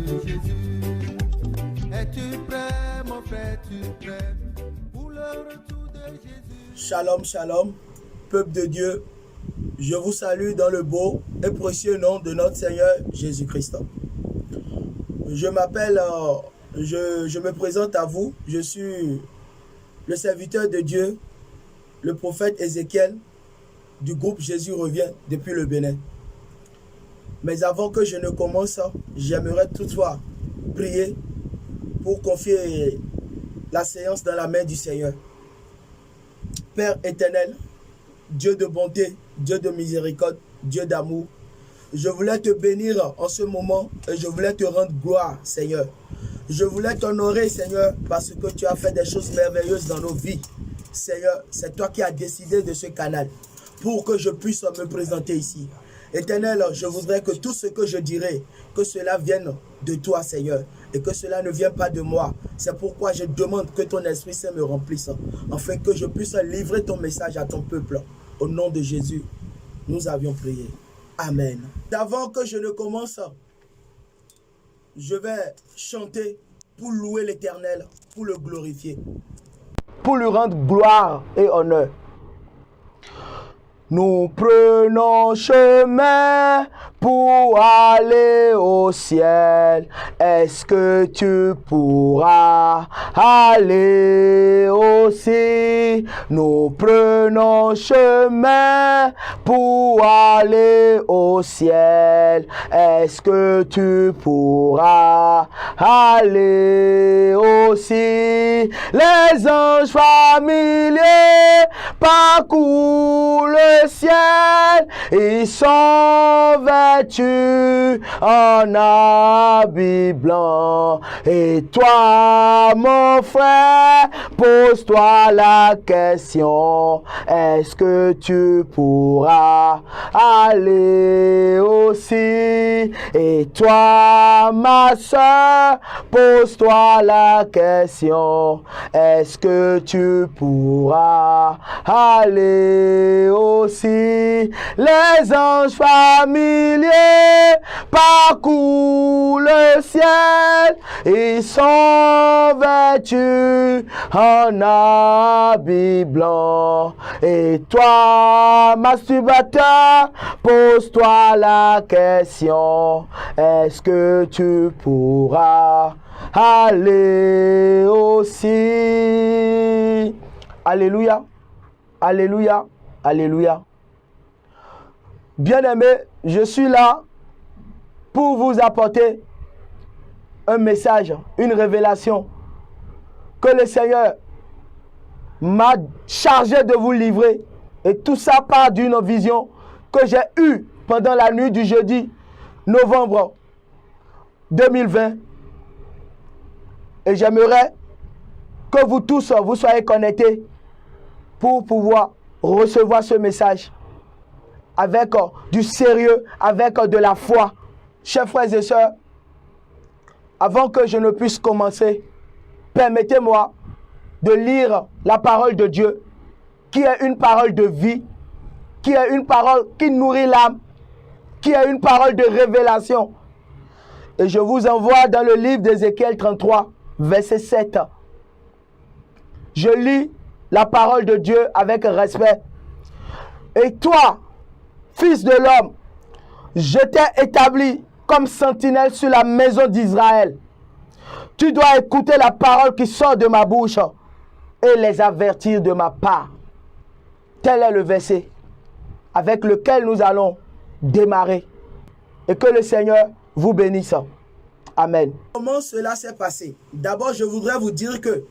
Jésus. Es-tu prêt, mon frère, es-tu prêt pour le retour de Jésus? Shalom, shalom, peuple de Dieu. Je vous salue dans le beau et précieux nom de notre Seigneur Jésus-Christ. Je m'appelle, je me présente à vous. Je suis le serviteur de Dieu, le prophète Ézéchiel du groupe Jésus revient depuis le Bénin. Mais avant que je ne commence, j'aimerais toutefois prier pour confier la séance dans la main du Seigneur. Père éternel, Dieu de bonté, Dieu de miséricorde, Dieu d'amour, je voulais te bénir en ce moment et je voulais te rendre gloire, Seigneur. Je voulais t'honorer, Seigneur, parce que tu as fait des choses merveilleuses dans nos vies. Seigneur, c'est toi qui as décidé de ce canal pour que je puisse me présenter ici. Éternel, je voudrais que tout ce que je dirai, que cela vienne de toi, Seigneur, et que cela ne vienne pas de moi. C'est pourquoi je demande que ton Esprit Saint me remplisse, afin que je puisse livrer ton message à ton peuple. Au nom de Jésus, nous avions prié. Amen. Avant que je ne commence, je vais chanter pour louer l'Éternel, pour le glorifier, pour lui rendre gloire et honneur. Nous prenons chemin pour aller au ciel. Est-ce que tu pourras aller aussi? Nous prenons chemin pour aller au ciel. Est-ce que tu pourras aller aussi? Les anges familiers parcourent le ciel, ils sont vêtus en habits blancs. Et toi, mon frère, pose-toi la question, est-ce que tu pourras aller aussi? Et toi, ma soeur, pose-toi la question, est-ce que tu pourras aller aussi? Les anges familiers parcourent le ciel, ils sont vêtus en habits blancs. Et toi, masturbateur, pose-toi la question, est-ce que tu pourras aller aussi? Alléluia, alléluia, alléluia. Bien-aimés, je suis là pour vous apporter un message, une révélation que le Seigneur m'a chargé de vous livrer. Et tout ça part d'une vision que j'ai eue pendant la nuit du jeudi novembre 2020. Et j'aimerais que vous tous, vous soyez connectés pour pouvoir recevoir ce message avec du sérieux, avec de la foi. Chers frères et sœurs, avant que je ne puisse commencer, permettez-moi de lire la parole de Dieu, qui est une parole de vie, qui est une parole qui nourrit l'âme, qui est une parole de révélation. Et je vous envoie dans le livre d'Ézéchiel 33, verset 7. Je lis la parole de Dieu avec respect. Et toi, fils de l'homme, je t'ai établi comme sentinelle sur la maison d'Israël. Tu dois écouter la parole qui sort de ma bouche et les avertir de ma part. Tel est le verset avec lequel nous allons démarrer. Et que le Seigneur vous bénisse. Amen. Comment cela s'est passé? D'abord, je voudrais vous dire que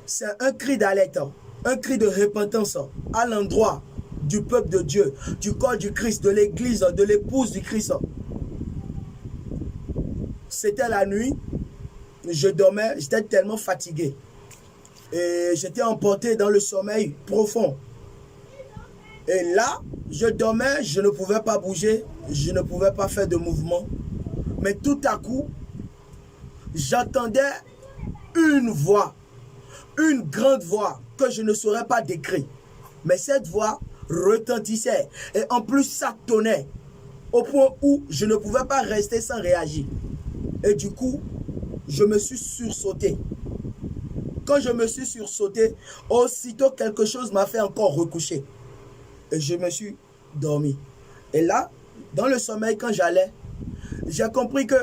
c'est un cri d'alerte, un cri de repentance à l'endroit du peuple de Dieu, du corps du Christ, de l'église, de l'épouse du Christ. C'était la nuit, je dormais, j'étais tellement fatigué. Et j'étais emporté dans le sommeil profond. Et là, je dormais, je ne pouvais pas bouger, je ne pouvais pas faire de mouvement. Mais tout à coup, j'entendais une voix, une grande voix que je ne saurais pas décrire. Mais cette voix retentissait et en plus ça tonnait au point où je ne pouvais pas rester sans réagir. Et du coup, je me suis sursauté. Quand je me suis sursauté, aussitôt quelque chose m'a fait encore recoucher. Et je me suis dormi. Et là, dans le sommeil, quand j'allais, j'ai compris que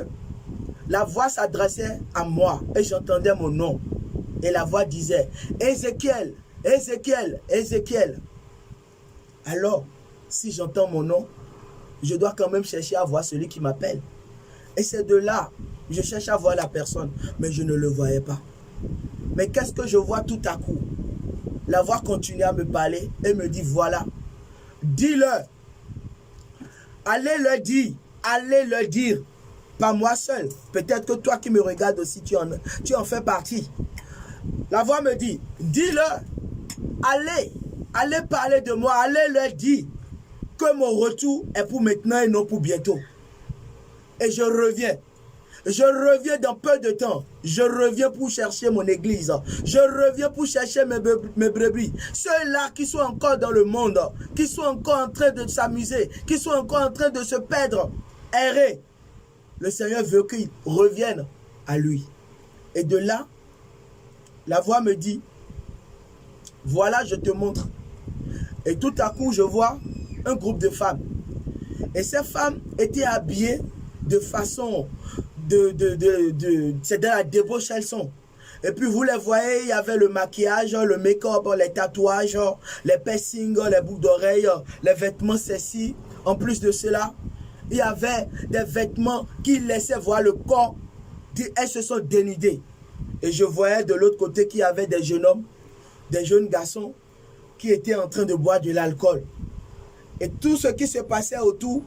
la voix s'adressait à moi et j'entendais mon nom. Et la voix disait, Ézéchiel, Ézéchiel, Ézéchiel. Alors, si j'entends mon nom, je dois quand même chercher à voir celui qui m'appelle. Et c'est de là, je cherche à voir la personne, mais je ne le voyais pas. Mais qu'est-ce que je vois tout à coup? La voix continue à me parler et me dit, voilà, dis-le. Allez le dire. Pas moi seul. Peut-être que toi qui me regardes aussi, tu en fais partie. La voix me dit, dis-le. Allez parler de moi. Allez le dire que mon retour est pour maintenant et non pour bientôt. Et je reviens. Je reviens dans peu de temps. Je reviens pour chercher mon église. Je reviens pour chercher mes brebis. Ceux-là qui sont encore dans le monde, qui sont encore en train de s'amuser, qui sont encore en train de se perdre, errer. Le Seigneur veut qu'ils reviennent à lui. Et de là, la voix me dit, voilà, je te montre. Et tout à coup, je vois un groupe de femmes. Et ces femmes étaient habillées de façon... c'est dans la débauche elles sont. Et puis vous les voyez, il y avait le maquillage, le make-up, les tatouages, les piercings, les boucles d'oreilles, les vêtements sexy. En plus de cela, il y avait des vêtements qui laissaient voir le corps. Elles se sont dénudées. Et je voyais de l'autre côté qu'il y avait des jeunes hommes, des jeunes garçons qui étaient en train de boire de l'alcool. Et tout ce qui se passait autour,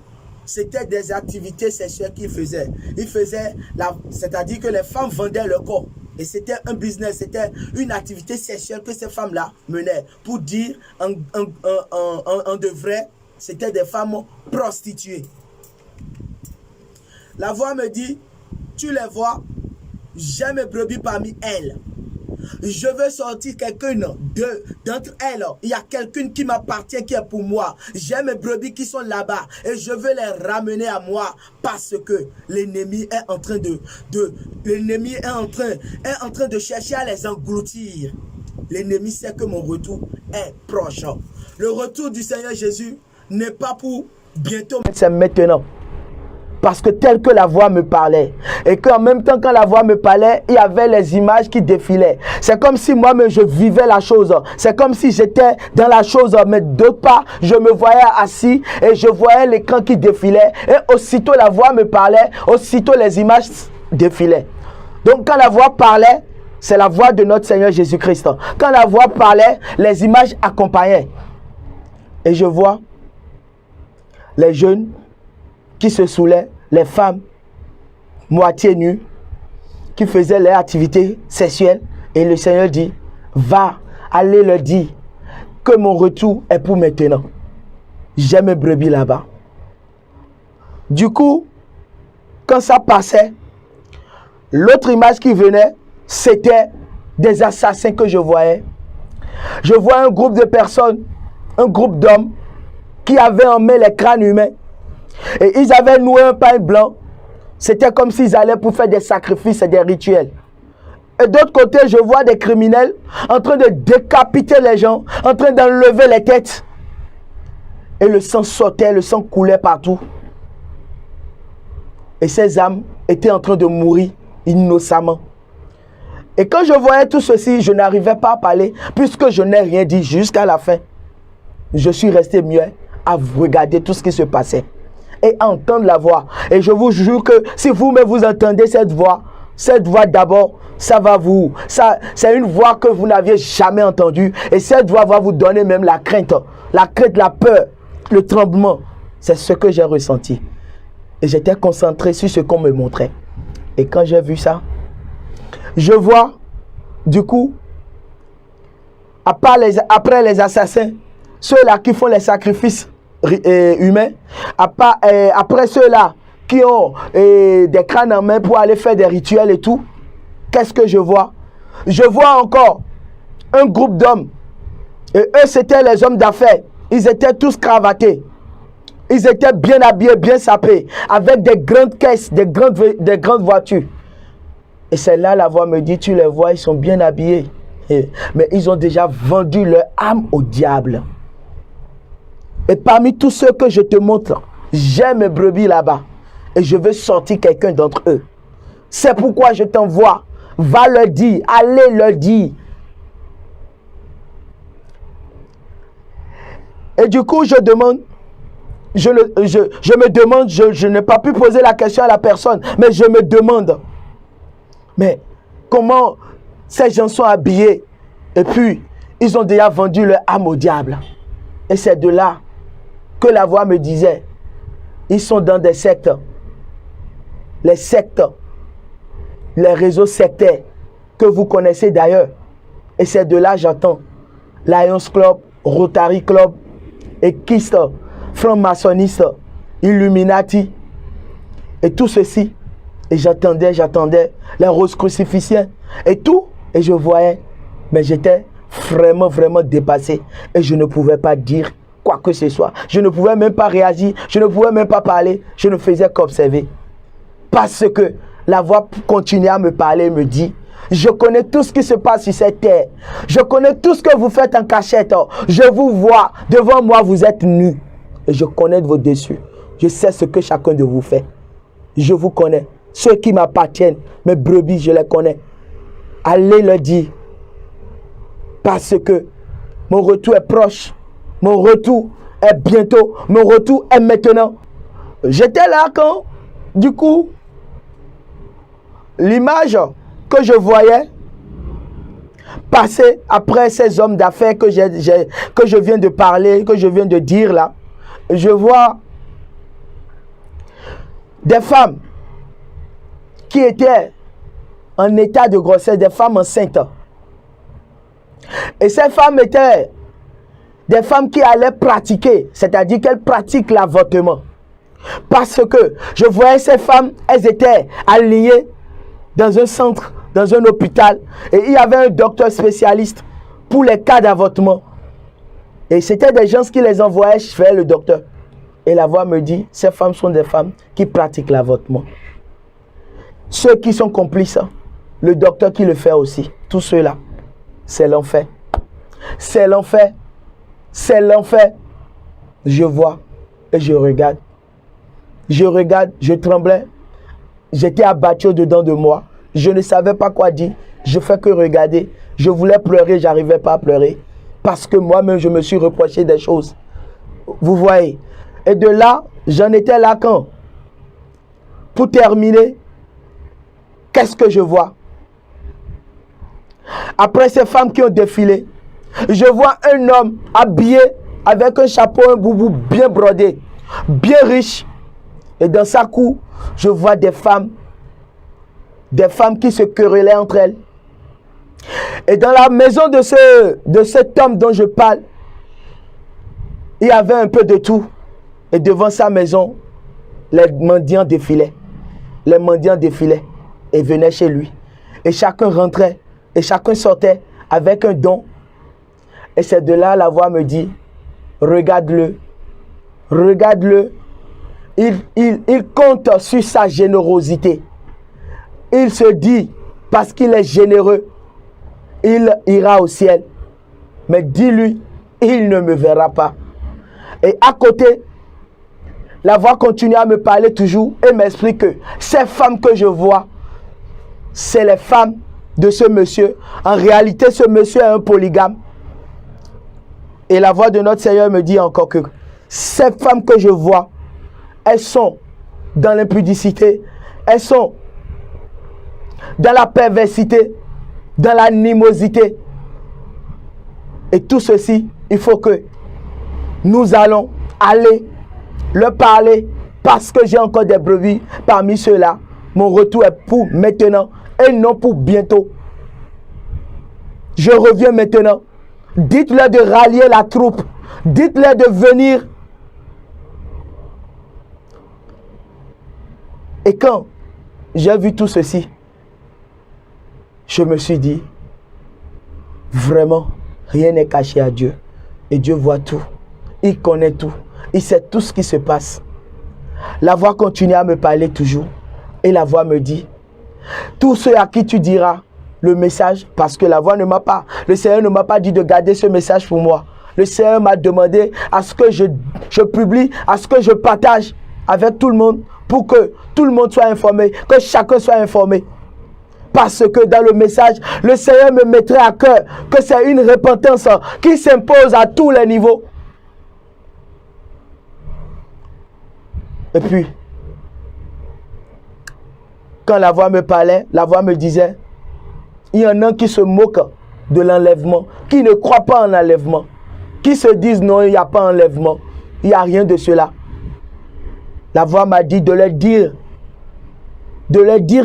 c'était des activités sexuelles qu'ils faisaient. C'est-à-dire que les femmes vendaient leur corps. Et c'était un business, c'était une activité sexuelle que ces femmes-là menaient. Pour dire en de vrai, c'était des femmes prostituées. La voix me dit, tu les vois, j'ai mes brebis parmi elles. Je veux sortir quelqu'un d'entre elles. Il y a quelqu'un qui m'appartient, qui est pour moi. J'ai mes brebis qui sont là-bas et je veux les ramener à moi parce que l'ennemi est en train de chercher à les engloutir. L'ennemi sait que mon retour est proche. Le retour du Seigneur Jésus n'est pas pour bientôt, c'est maintenant. Parce que tel que la voix me parlait, et qu'en même temps quand la voix me parlait, il y avait les images qui défilaient. C'est comme si moi-même je vivais la chose. C'est comme si j'étais dans la chose, mais d'autre part, je me voyais assis et je voyais l'écran qui défilait. Et aussitôt la voix me parlait, aussitôt les images défilaient. Donc quand la voix parlait, c'est la voix de notre Seigneur Jésus-Christ. Quand la voix parlait, les images accompagnaient. Et je vois les jeunes qui se saoulaient, les femmes moitié nues, qui faisaient leur activité sexuelle. Et le Seigneur dit, va, allez leur dire que mon retour est pour maintenant. J'ai mes brebis là-bas. Du coup, quand ça passait, l'autre image qui venait, c'était des assassins que je voyais. Je vois un groupe de personnes, un groupe d'hommes qui avaient en main les crânes humains. Et ils avaient noué un pain blanc. C'était comme s'ils allaient pour faire des sacrifices et des rituels. Et d'autre côté, je vois des criminels en train de décapiter les gens, en train d'enlever les têtes. Et le sang sortait, le sang coulait partout. Et ces âmes étaient en train de mourir innocemment. Et quand je voyais tout ceci, je n'arrivais pas à parler, puisque je n'ai rien dit jusqu'à la fin. Je suis resté muet à regarder tout ce qui se passait et à entendre la voix. Et je vous jure que si vous-même vous entendez cette voix d'abord, c'est une voix que vous n'aviez jamais entendue. Et cette voix va vous donner même la crainte, la peur, le tremblement. C'est ce que j'ai ressenti. Et j'étais concentré sur ce qu'on me montrait. Et quand j'ai vu ça, je vois, du coup, après les assassins, ceux-là qui font les sacrifices humains, après ceux-là qui ont des crânes en main pour aller faire des rituels et tout, qu'est-ce que je vois? Je vois encore un groupe d'hommes. Et eux, c'était les hommes d'affaires. Ils étaient tous cravatés. Ils étaient bien habillés, bien sapés, avec des grandes caisses, des grandes voitures. Et c'est là la voix me dit, tu les vois, ils sont bien habillés. Mais ils ont déjà vendu leur âme au diable. Et parmi tous ceux que je te montre, j'ai mes brebis là-bas. Et je veux sortir quelqu'un d'entre eux. C'est pourquoi je t'envoie. Va leur dire, allez leur dire. Et du coup, je demande, je me demande, je n'ai pas pu poser la question à la personne, mais je me demande, mais comment ces gens sont habillés et puis ils ont déjà vendu leur âme au diable. Et c'est de là que la voix me disait, ils sont dans des sectes, les sectes, les réseaux sectaires que vous connaissez d'ailleurs. Et c'est de là j'entends Lions Club, Rotary Club, Équiste, franc-maçonniste, Illuminati et tout ceci. Et j'attendais les roses crucificiens et tout. Et je voyais, mais j'étais vraiment dépassé. Et je ne pouvais pas dire quoi que ce soit. Je ne pouvais même pas réagir. Je ne pouvais même pas parler. Je ne faisais qu'observer. Parce que la voix continuait à me parler et me dit, je connais tout ce qui se passe sur cette terre. Je connais tout ce que vous faites en cachette. Je vous vois. Devant moi, vous êtes nus. Et je connais vos dessus. Je sais ce que chacun de vous fait. Je vous connais. Ceux qui m'appartiennent, mes brebis, je les connais. Allez leur dire. Parce que mon retour est proche. Mon retour est bientôt. Mon retour est maintenant. J'étais là quand, du coup, l'image que je voyais passer après ces hommes d'affaires que je viens de parler, que je viens de dire là, je vois des femmes qui étaient en état de grossesse, des femmes enceintes. Et ces femmes étaient des femmes qui allaient pratiquer, c'est-à-dire qu'elles pratiquent l'avortement. Parce que je voyais ces femmes, elles étaient alignées dans un centre, dans un hôpital, et il y avait un docteur spécialiste pour les cas d'avortement. Et c'était des gens qui les envoyaient vers le docteur. Et la voix me dit, ces femmes sont des femmes qui pratiquent l'avortement. Ceux qui sont complices, le docteur qui le fait aussi, tous ceux-là, c'est l'enfer. C'est l'enfer. C'est l'enfer. Je vois et je regarde. Je regarde, je tremblais. J'étais abattu au-dedans de moi. Je ne savais pas quoi dire. Je fais que regarder. Je voulais pleurer, j'arrivais pas à pleurer. Parce que moi-même, je me suis reproché des choses. Vous voyez. Et de là, j'en étais là quand? Pour terminer, qu'est-ce que je vois? Après ces femmes qui ont défilé, je vois un homme habillé avec un chapeau, un boubou bien brodé, bien riche. Et dans sa cour, je vois des femmes qui se querellaient entre elles. Et dans la maison de cet homme dont je parle, il y avait un peu de tout. Et devant sa maison, les mendiants défilaient. Les mendiants défilaient et venaient chez lui. Et chacun rentrait et chacun sortait avec un don. Et c'est de là la voix me dit, regarde-le, regarde-le. Il compte sur sa générosité. Il se dit, parce qu'il est généreux, il ira au ciel. Mais dis-lui, il ne me verra pas. Et à côté, la voix continue à me parler toujours et m'explique que ces femmes que je vois, c'est les femmes de ce monsieur. En réalité, ce monsieur est un polygame. Et la voix de notre Seigneur me dit encore que ces femmes que je vois, elles sont dans l'impudicité, elles sont dans la perversité, dans l'animosité. Et tout ceci, il faut que nous allons aller leur parler parce que j'ai encore des brebis parmi ceux-là. Mon retour est pour maintenant et non pour bientôt. Je reviens maintenant. Dites-leur de rallier la troupe. Dites-leur de venir. Et quand j'ai vu tout ceci, je me suis dit, vraiment, rien n'est caché à Dieu. Et Dieu voit tout. Il connaît tout. Il sait tout ce qui se passe. La voix continue à me parler toujours. Et la voix me dit, tous ceux à qui tu diras le message, parce que la voix ne m'a pas, le Seigneur ne m'a pas dit de garder ce message pour moi. Le Seigneur m'a demandé à ce que je publie, à ce que je partage avec tout le monde, pour que tout le monde soit informé, que chacun soit informé. Parce que dans le message, le Seigneur me mettrait à cœur que c'est une repentance qui s'impose à tous les niveaux. Et puis, quand la voix me parlait, la voix me disait, il y en a qui se moquent de l'enlèvement, qui ne croient pas en l'enlèvement, qui se disent non, il n'y a pas d'enlèvement, il n'y a rien de cela. La voix m'a dit de leur dire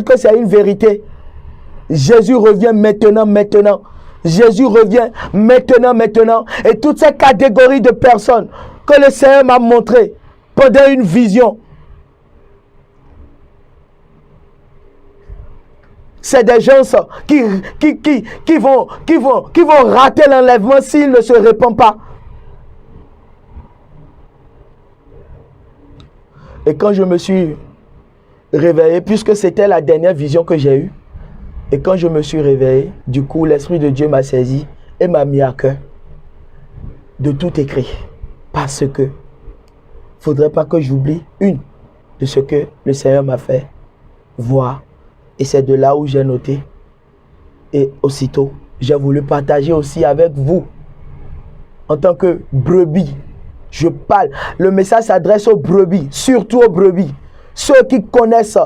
que c'est une vérité. Jésus revient maintenant. Jésus revient maintenant. Et toutes ces catégories de personnes que le Seigneur m'a montrées pendant une vision, c'est des gens qui vont rater l'enlèvement s'ils ne se répandent pas. Et quand je me suis réveillé, puisque c'était la dernière vision que j'ai eue, et quand je me suis réveillé, du coup, l'Esprit de Dieu m'a saisi et m'a mis à cœur de tout écrire. Parce que il ne faudrait pas que j'oublie une de ce que le Seigneur m'a fait voir. Et c'est de là où j'ai noté. Et aussitôt, j'ai voulu partager aussi avec vous. En tant que brebis, je parle. Le message s'adresse aux brebis, surtout aux brebis. Ceux qui connaissent,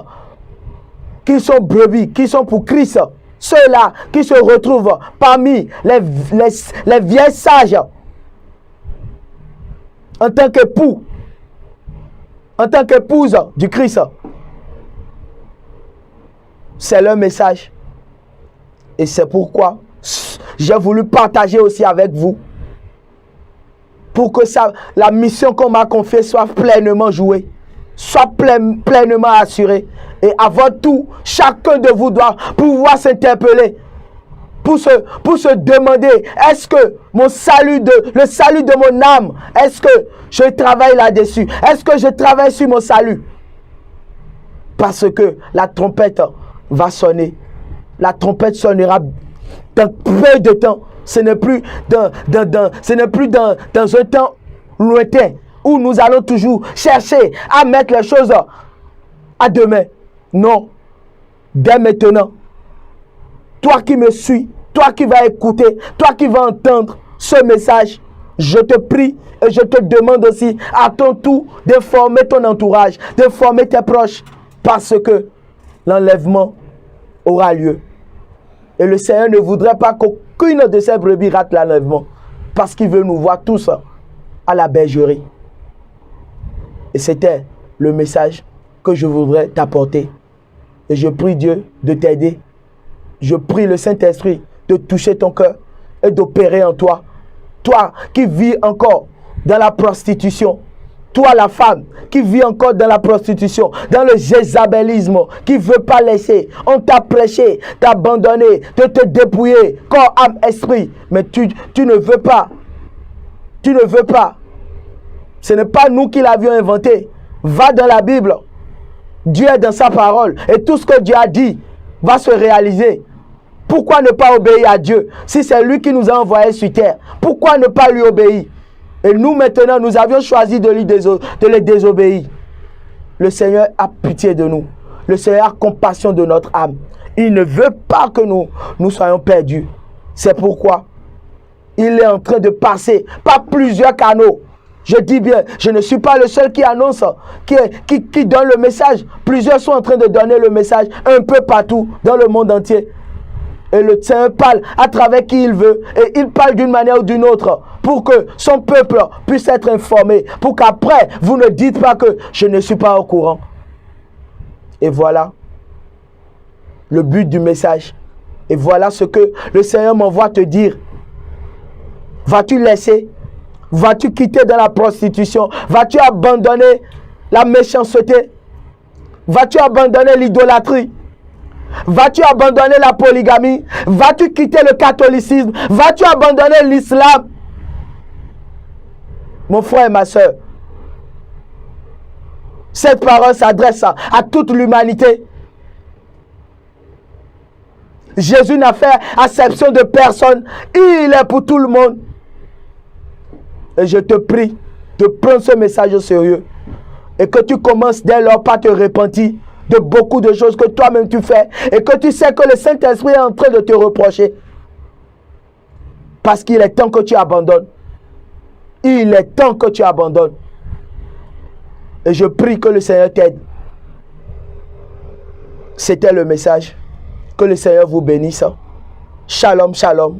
qui sont brebis, qui sont pour Christ. Ceux-là qui se retrouvent parmi les vieilles sages. En tant qu'époux, en tant qu'épouse du Christ. C'est leur message. Et c'est pourquoi j'ai voulu partager aussi avec vous. Pour que la mission qu'on m'a confiée soit pleinement jouée. Soit pleinement assurée. Et avant tout, chacun de vous doit pouvoir s'interpeller. Pour se demander, est-ce que le salut de mon âme, est-ce que je travaille là-dessus? Est-ce que je travaille sur mon salut? Parce que la trompette va sonner. La trompette sonnera dans peu de temps. Ce n'est plus dans un temps lointain où nous allons toujours chercher à mettre les choses à demain. Non. Dès maintenant, toi qui me suis, toi qui vas écouter, toi qui vas entendre ce message, je te prie et je te demande aussi à ton tour de former ton entourage, de former tes proches, parce que l'enlèvement aura lieu. Et le Seigneur ne voudrait pas qu'aucune de ces brebis rate l'enlèvement, parce qu'il veut nous voir tous à la bergerie. Et c'était le message que je voudrais t'apporter. Et je prie Dieu de t'aider. Je prie le Saint-Esprit de toucher ton cœur et d'opérer en toi. Toi qui vis encore dans la prostitution. Toi la femme qui vit encore dans la prostitution, dans le jézabélisme, qui ne veut pas laisser. On t'a prêché, t'abandonner, de te dépouiller, corps, âme, esprit. Mais tu ne veux pas. Tu ne veux pas. Ce n'est pas nous qui l'avions inventé. Va dans la Bible. Dieu est dans sa parole. Et tout ce que Dieu a dit va se réaliser. Pourquoi ne pas obéir à Dieu? Si c'est lui qui nous a envoyés sur terre, pourquoi ne pas lui obéir? Et nous maintenant, nous avions choisi de les désobéir. Le Seigneur a pitié de nous. Le Seigneur a compassion de notre âme. Il ne veut pas que nous soyons perdus. C'est pourquoi il est en train de passer par plusieurs canaux. Je dis bien, je ne suis pas le seul qui annonce, qui donne le message. Plusieurs sont en train de donner le message un peu partout dans le monde entier. Et le Seigneur parle à travers qui il veut. Et il parle d'une manière ou d'une autre pour que son peuple puisse être informé. Pour qu'après, vous ne dites pas que je ne suis pas au courant. Et voilà le but du message. Et voilà ce que le Seigneur m'envoie te dire. Vas-tu laisser? Vas-tu quitter dans la prostitution? Vas-tu abandonner la méchanceté? Vas-tu abandonner l'idolâtrie? Vas-tu abandonner la polygamie? Vas-tu quitter le catholicisme? Vas-tu abandonner l'islam? Mon frère et ma soeur, Cette parole s'adresse à toute l'humanité. Jésus n'a fait acception de personne. Il est pour tout le monde. Et je te prie de prendre ce message au sérieux. Et que tu commences dès lors par te repentir de beaucoup de choses que toi-même tu fais. Et que tu sais que le Saint-Esprit est en train de te reprocher. Parce qu'il est temps que tu abandonnes. Il est temps que tu abandonnes. Et je prie que le Seigneur t'aide. C'était le message. Que le Seigneur vous bénisse. Shalom, shalom.